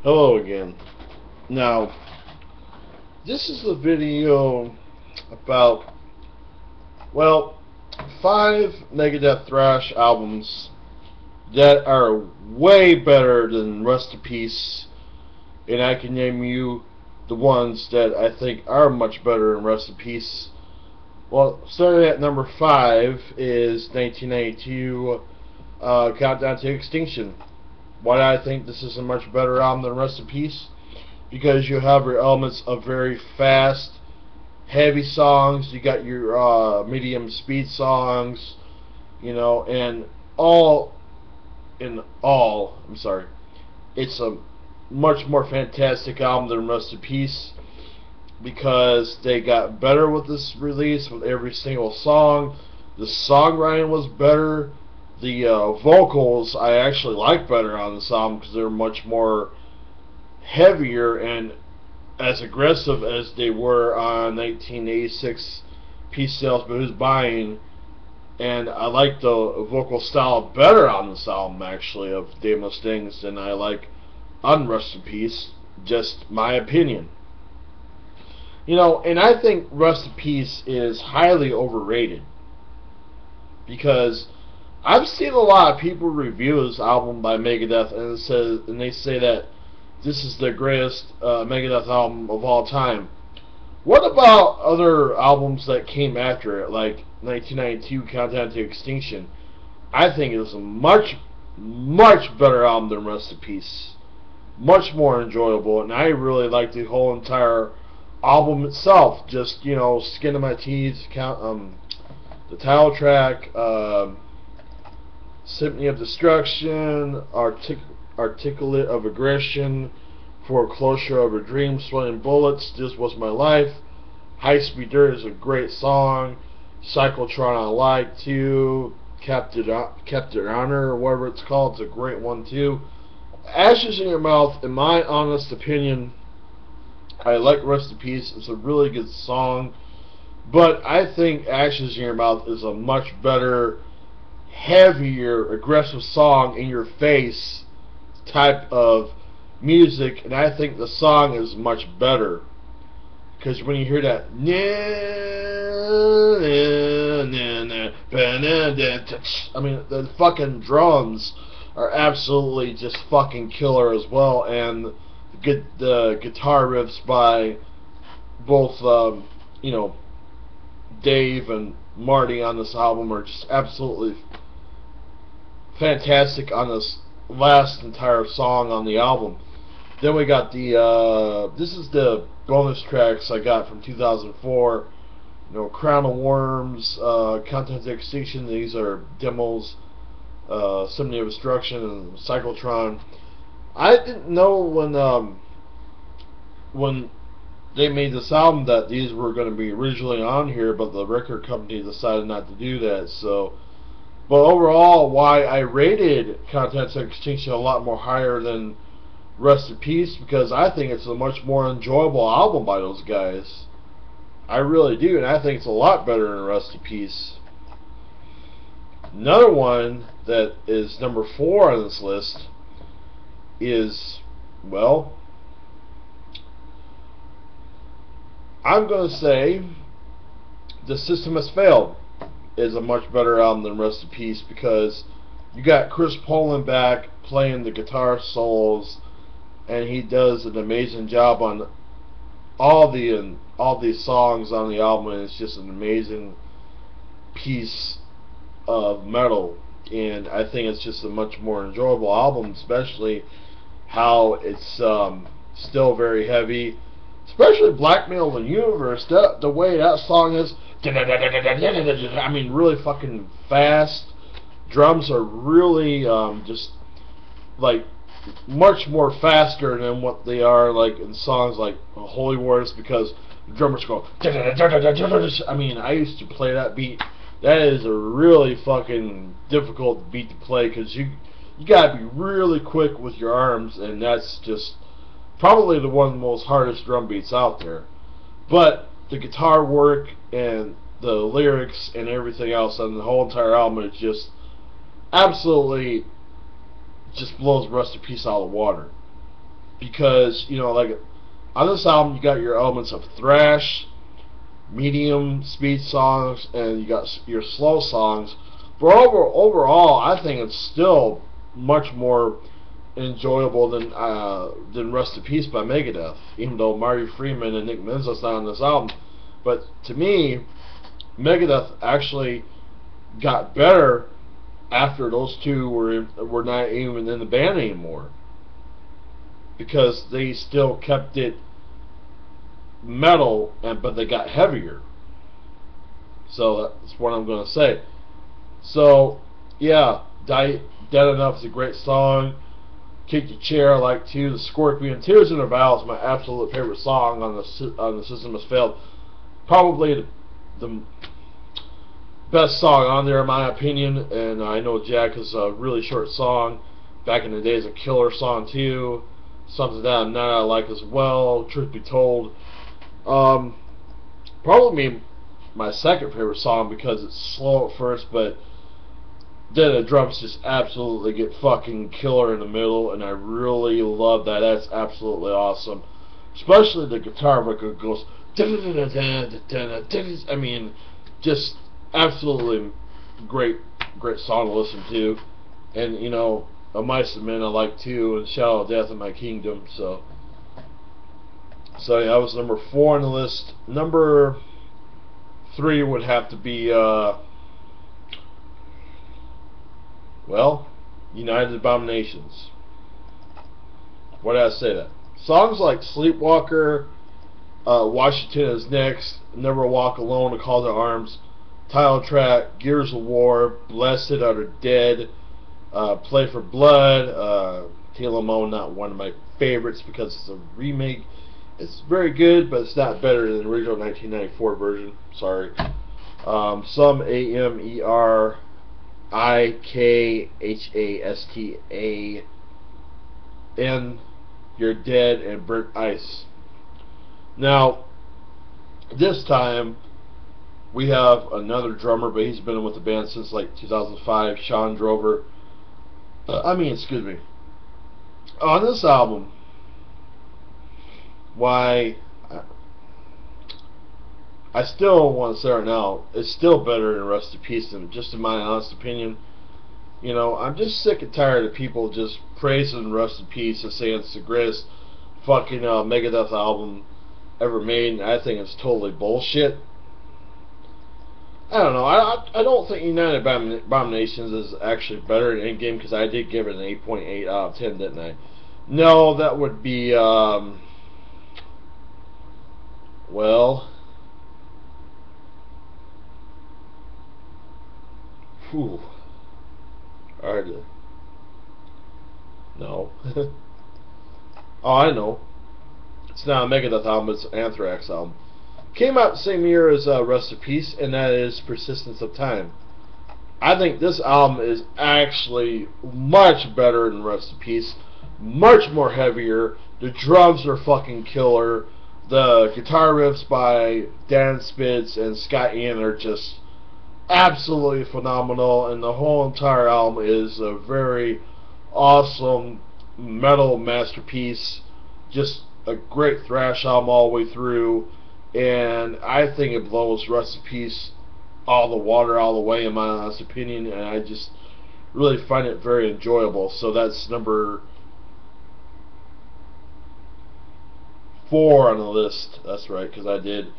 Hello again. Now, this is a video about, well, 5 MegaDeth Thrash albums that are way better than Rest in Peace, and I can name you the ones that I think are much better than Rest in Peace. Well, starting at number 5 is 1992, Countdown to Extinction. Why do I think this is a much better album than Rest in Peace? Because you have your elements of very fast, heavy songs. You got your medium speed songs, you know, and it's a much more fantastic album than Rest in Peace because they got better with this release with every single song. The songwriting was better. The vocals I actually like better on this album because they're much more heavier and as aggressive as they were on 1986 Peace Sales But Who's Buying. And I like the vocal style better on this album actually of Day Most Things than I like on Rest in Peace. Just my opinion. You know, and I think Rest in Peace is highly overrated because I've seen a lot of people review this album by MegaDeth and they say that this is the greatest MegaDeth album of all time. What about other albums that came after it, like 1992 Countdown to Extinction? I think it was a much better album than Rest in Peace. Much more enjoyable, and I really like the whole entire album itself. Just, you know, skin of my teeth, the title track, Symphony of Destruction, Articulate of Aggression, Foreclosure of a Dream, Sweating Bullets, This Was My Life, High Speed Dirt is a great song, Cyclotron I like too, Kept It Honor, or whatever it's called, it's a great one too. Ashes in Your Mouth, in my honest opinion, I like Rest in Peace, it's a really good song, but I think Ashes in Your Mouth is a much better, heavier, aggressive song in your face type of music, and I think the song is much better because when you hear that, I mean, the fucking drums are absolutely just fucking killer as well, and the guitar riffs by both you know, Dave and Marty on this album are just absolutely fantastic on this last entire song on the album. Then we got the this is the bonus tracks I got from 2004. You know, Crown of Worms, Countdown to Extinction. These are demos. Symphony of Destruction and Cyclotron. I didn't know when they made this album that these were going to be originally on here, but the record company decided not to do that. So, but overall, why I rated Countdown to Extinction a lot more higher than Rest in Peace, because I think it's a much more enjoyable album by those guys. I really do, and I think it's a lot better than Rest in Peace. Another one that is number 4 on this list is, well, I'm going to say The System Has Failed is a much better album than Rest in Peace because you got Chris Poland back playing the guitar solos, and he does an amazing job on all these songs on the album, and it's just an amazing piece of metal, and I think it's just a much more enjoyable album, especially how it's still very heavy, especially Blackmail the Universe. The way that song is, I mean, really fucking fast. Drums are really just like much more faster than what they are like in songs like Holy Wars, because the drummers go. I mean, I used to play that beat. That is a really fucking difficult beat to play because you gotta be really quick with your arms, and that's just probably one of the most hardest drum beats out there. But the guitar work and the lyrics and everything else on the whole entire album is just absolutely just blows Rest in Peace out of the water. because, you know, like on this album you got your elements of thrash, medium speed songs, and you got your slow songs. But overall, I think it's still much more enjoyable than Rest in Peace by Megadeth, even though Marty Friedman and Nick Menza's not on this album. But to me, Megadeth actually got better after those two were not even in the band anymore, because they still kept it metal, but they got heavier. So that's what I'm going to say. So yeah, Dead Enough is a great song. Kick Your Chair I like too. The Scorpion, Tears in the Vow is my absolute favorite song on the System Has Failed. Probably the best song on there in my opinion, and I know Jack is a really short song. Back in the days, a killer song too. Something that I like as well, truth be told. Probably my second favorite song because it's slow at first, but then the drums just absolutely get fucking killer in the middle, and I really love that. That's absolutely awesome. Especially the guitar work goes, I mean, just absolutely great song to listen to. And you know, A Mice and Men I like too, and Shadow of Death in My Kingdom. So yeah, that was number 4 on the list. Number 3 would have to be well, United Abominations. Why did I say that? Songs like Sleepwalker, Washington Is Next, Never Walk Alone, A Call to Arms, title track, Gears of War, Blessed Are the Dead, Play for Blood, Taylor Mo, not one of my favorites because it's a remake. It's very good, but it's not better than the original 1994 version. Sorry. Some AMERIKHASTAN, You're Dead, and Burnt Ice. Now, this time we have another drummer, but he's been with the band since like 2005, Sean Drover. Excuse me. On this album, why I still want to say right now, it's still better than Rest in Peace, than just in my honest opinion. You know, I'm just sick and tired of people just praising Rest in Peace and saying it's the greatest fucking Megadeth album ever made, and I think it's totally bullshit. I don't know. I don't think United Abominations is actually better than EndGame, because I did give it an 8.8 out of 10, didn't I? No, that would be well, whew. Alright. No. Oh, I know. It's not a Megadeth album, it's an Anthrax album. Came out the same year as Rest in Peace, and that is Persistence of Time. I think this album is actually much better than Rest in Peace. Much more heavier. The drums are fucking killer. The guitar riffs by Dan Spitz and Scott Ian are just absolutely phenomenal, and the whole entire album is a very awesome metal masterpiece. Just a great thrash album all the way through, and I think it blows Rest in Peace all the water all the way, in my honest opinion, and I just really find it very enjoyable. So that's number 4 on the list. That's right, because I did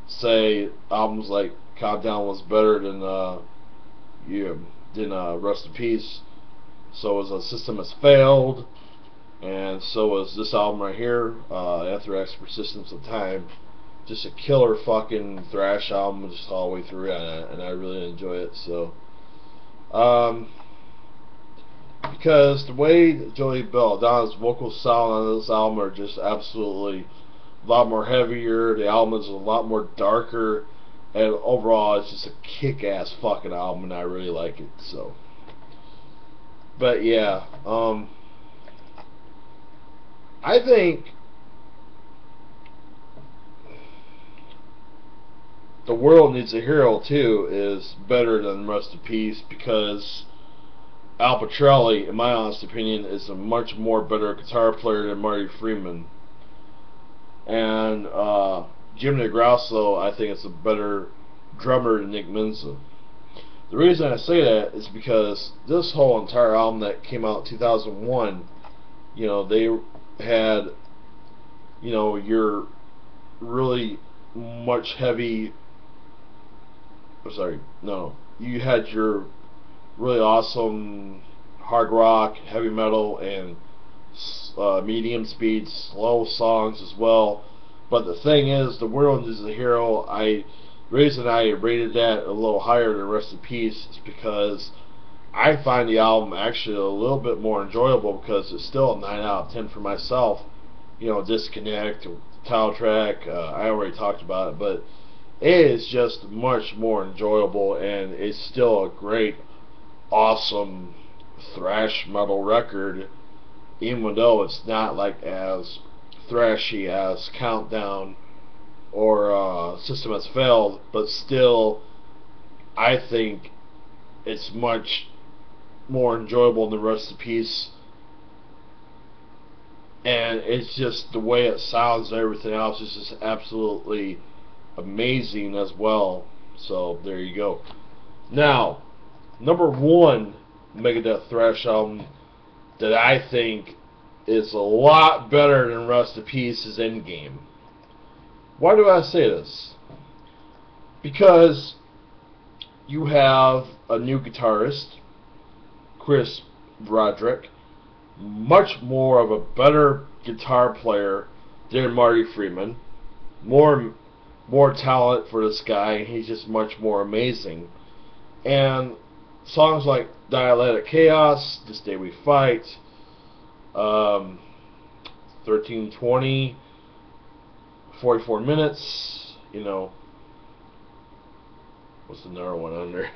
say albums like Countdown was better than Rest in Peace. So was System Has Failed, and so was this album right here, Anthrax, Persistence of Time. Just a killer fucking thrash album, just all the way through, and I really enjoy it. So, because the way Joey Belladonna's vocal sound on this album are just absolutely a lot more heavier. The album is a lot more darker, and overall it's just a kick-ass fucking album, and I really like it. So, but yeah, I think The World Needs a Hero too is better than Rest in Peace, because Al Pitrelli, in my honest opinion, is a much more better guitar player than Marty Friedman. And Jim DeGrasso, I think, is a better drummer than Nick Menza. The reason I say that is because this whole entire album that came out in 2001, you know, they had, you know, your really much heavy, you had your really awesome hard rock, heavy metal, and medium speed, slow songs as well. But the thing is, The World Is a Hero, the reason I rated that a little higher than Rest in Peace is because I find the album actually a little bit more enjoyable, because it's still a 9 out of 10 for myself. You know, Disconnect, title track, I already talked about it, but it is just much more enjoyable, and it's still a great, awesome thrash metal record, even though it's not like as thrashy as Countdown or System Has Failed, but still I think it's much more enjoyable than the Rest in Peace. And it's just the way it sounds and everything else is just absolutely amazing as well. So there you go. Now, number one MegaDeth Thrash album that I think is a lot better than Rest in Peace is EndGame. Why do I say this? Because you have a new guitarist, Chris Broderick, much more of a better guitar player than Marty Friedman. More talent for this guy. He's just much more amazing. And songs like Dialectic Chaos, This Day We Fight, 1320, 44 Minutes, you know, what's another one under?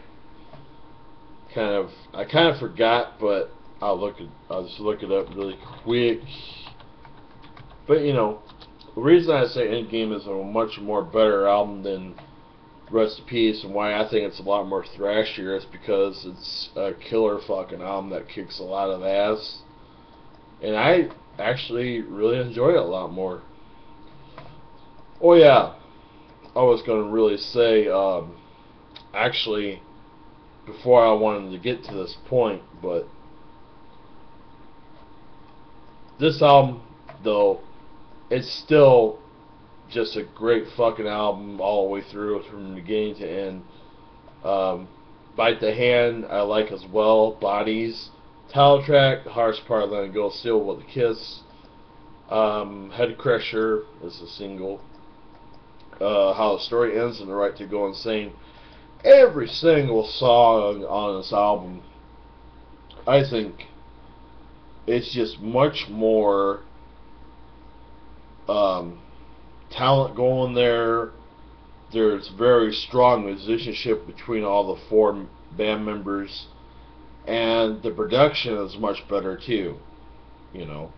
I kind of forgot, but I'll just look it up really quick. But you know, the reason I say EndGame is a much more better album than Rest in Peace, and why I think it's a lot more thrashier, is because it's a killer fucking album that kicks a lot of ass, and I actually really enjoy it a lot more. Oh yeah, I was going to really say, actually, before I wanted to get to this point, but this album, though, it's still just a great fucking album all the way through, from beginning to end. Bite the Hand, I like as well. Bodies, title track, the hardest part, Letting Go, Still with a Kiss. Head Crusher is a single. How the Story Ends, and The Right to Go Insane. Every single song on this album, I think it's just much more talent going there. There's very strong musicianship between all the four band members, and the production is much better too, you know,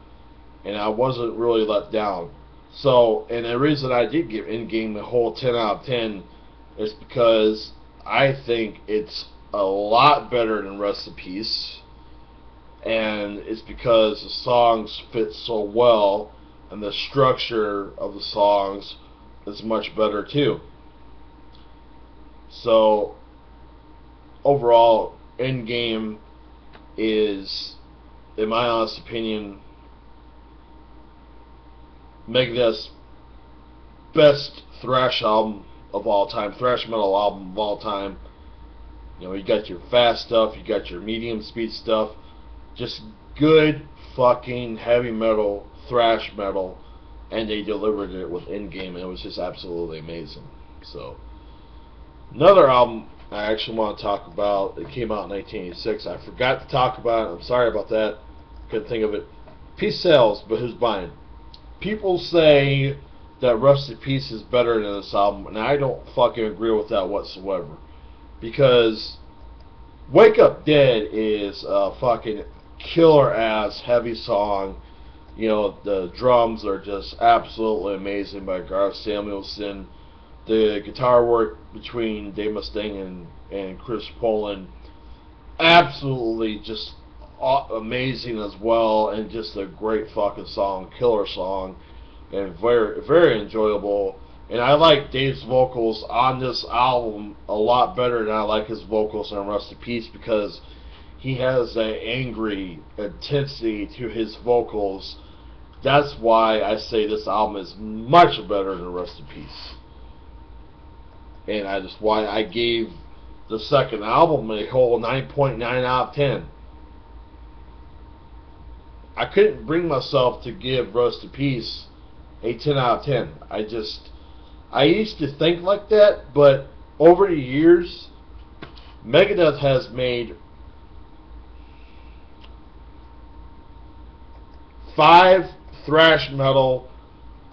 and I wasn't really let down. So, and the reason I did give EndGame the whole 10 out of 10 is because I think it's a lot better than Rest in Peace, and it's because the songs fit so well, and the structure of the songs is much better too. So overall, EndGame is, in my honest opinion, MegaDeth's best thrash album of all time, thrash metal album of all time. You know, you got your fast stuff, you got your medium speed stuff, just good fucking heavy metal, thrash metal, and they delivered it with EndGame, and it was just absolutely amazing. So, another album I actually want to talk about, it came out in 1986, I forgot to talk about it, I'm sorry about that, couldn't think of it. Peace Sells, but who's buying? People say that Rest in Peace is better than this album, and I don't fucking agree with that whatsoever. Because Wake Up Dead is a fucking killer ass heavy song. You know, the drums are just absolutely amazing by Garth Samuelson. The guitar work between Dave Mustaine and Chris Poland, absolutely just amazing as well, and just a great fucking song, killer song, and very, very enjoyable. And I like Dave's vocals on this album a lot better than I like his vocals on Rest in Peace, because he has that angry intensity to his vocals. That's why I say this album is much better than Rest in Peace. And that's why I gave the second album a whole 9.9 out of 10. I couldn't bring myself to give Rest in Peace a 10 out of 10. I used to think like that, but over the years, Megadeth has made 5 thrash metal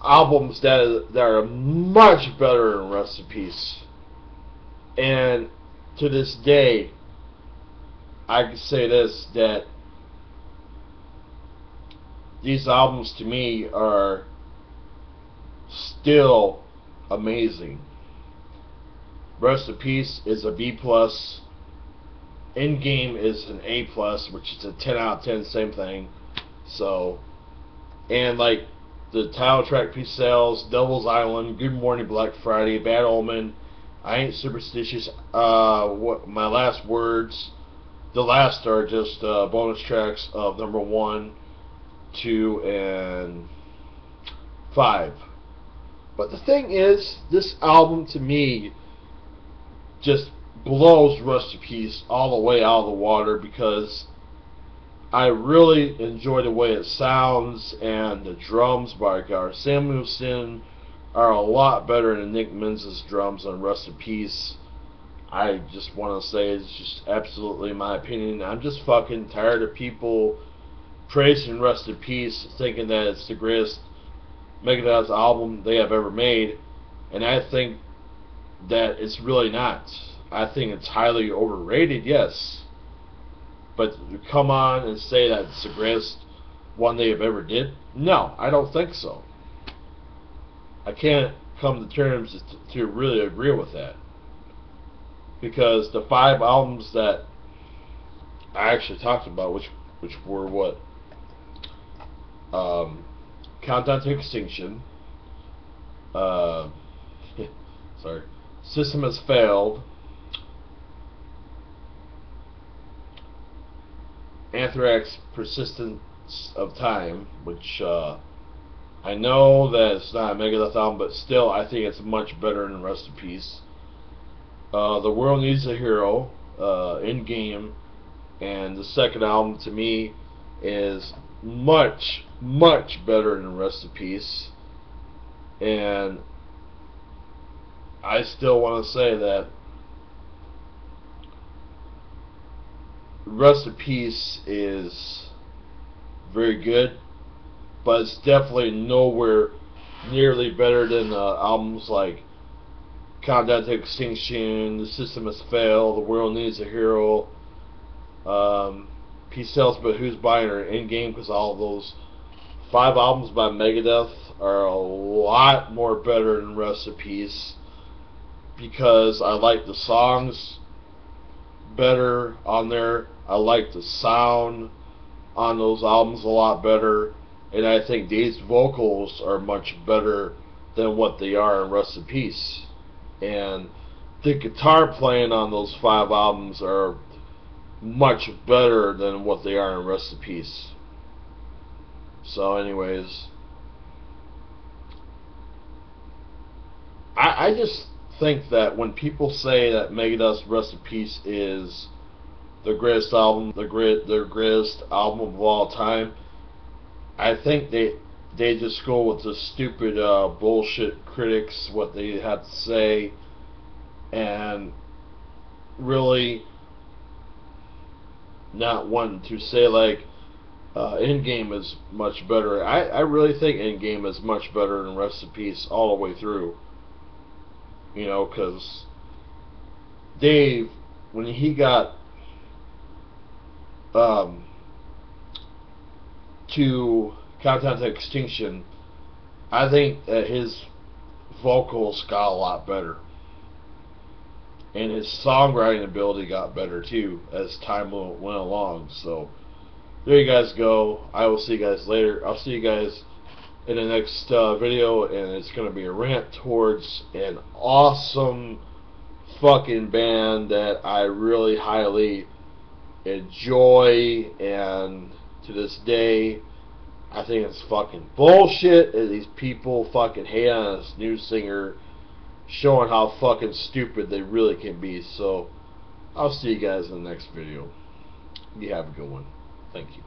albums that are much better than Rest in Peace. And to this day, I can say this, that these albums to me are still amazing. Rest in Peace is a B+. EndGame is an A+, which is a 10 out of 10, same thing. So, and like the title track, Peace Sales, Devil's Island, Good Morning Black Friday, Bad Omen, I Ain't Superstitious, what My Last Words. The last are just bonus tracks of number 1, 2, and 5. But the thing is, this album to me just blows Rest in Peace all the way out of the water, because I really enjoy the way it sounds, and the drums by Gar Samuelson are a lot better than Nick Menza's drums on Rest in Peace. I just want to say it's just absolutely my opinion. I'm just fucking tired of people praising Rest in Peace, thinking that it's the greatest Megadeth album they have ever made, and I think that it's really not. I think it's highly overrated, yes, but to come on and say that it's the greatest one they have ever did, no, I don't think so. I can't come to terms to really agree with that, because the 5 albums that I actually talked about, which were what, Countdown to Extinction, sorry, System Has Failed, Anthrax, Persistence of Time, which I know that it's not a Megadeth album, but still I think it's much better than Rest in Peace. The World Needs a Hero, EndGame, and the second album to me is much, much better than Rest in Peace. And I still want to say that Rest in Peace is very good, but it's definitely nowhere nearly better than albums like Countdown to Extinction, The System Has Failed, The World Needs a Hero, Peace Sells But Who's Buying Her, EndGame, because all of those 5 albums by Megadeth are a lot more better than Rest in Peace, because I like the songs better on there. I like the sound on those albums a lot better, and I think Dave's vocals are much better than what they are in Rest in Peace. And the guitar playing on those 5 albums are much better than what they are in Rest in Peace. So anyways, I just think that when people say that Megadeth's Rest in Peace is the greatest album, their greatest album of all time, I think they just go with the stupid bullshit critics, what they have to say, and really not wanting to say like EndGame is much better. I really think EndGame is much better than Rest in Peace all the way through. You know, because Dave, when he got to Countdown to Extinction, I think that his vocals got a lot better, and his songwriting ability got better too as time went along. So there you guys go. I will see you guys later. I'll see you guys in the next video, and it's going to be a rant towards an awesome fucking band that I really highly enjoy, and to this day I think it's fucking bullshit that these people fucking hate on this new singer, showing how fucking stupid they really can be. So I'll see you guys in the next video. You have a good one. Thank you.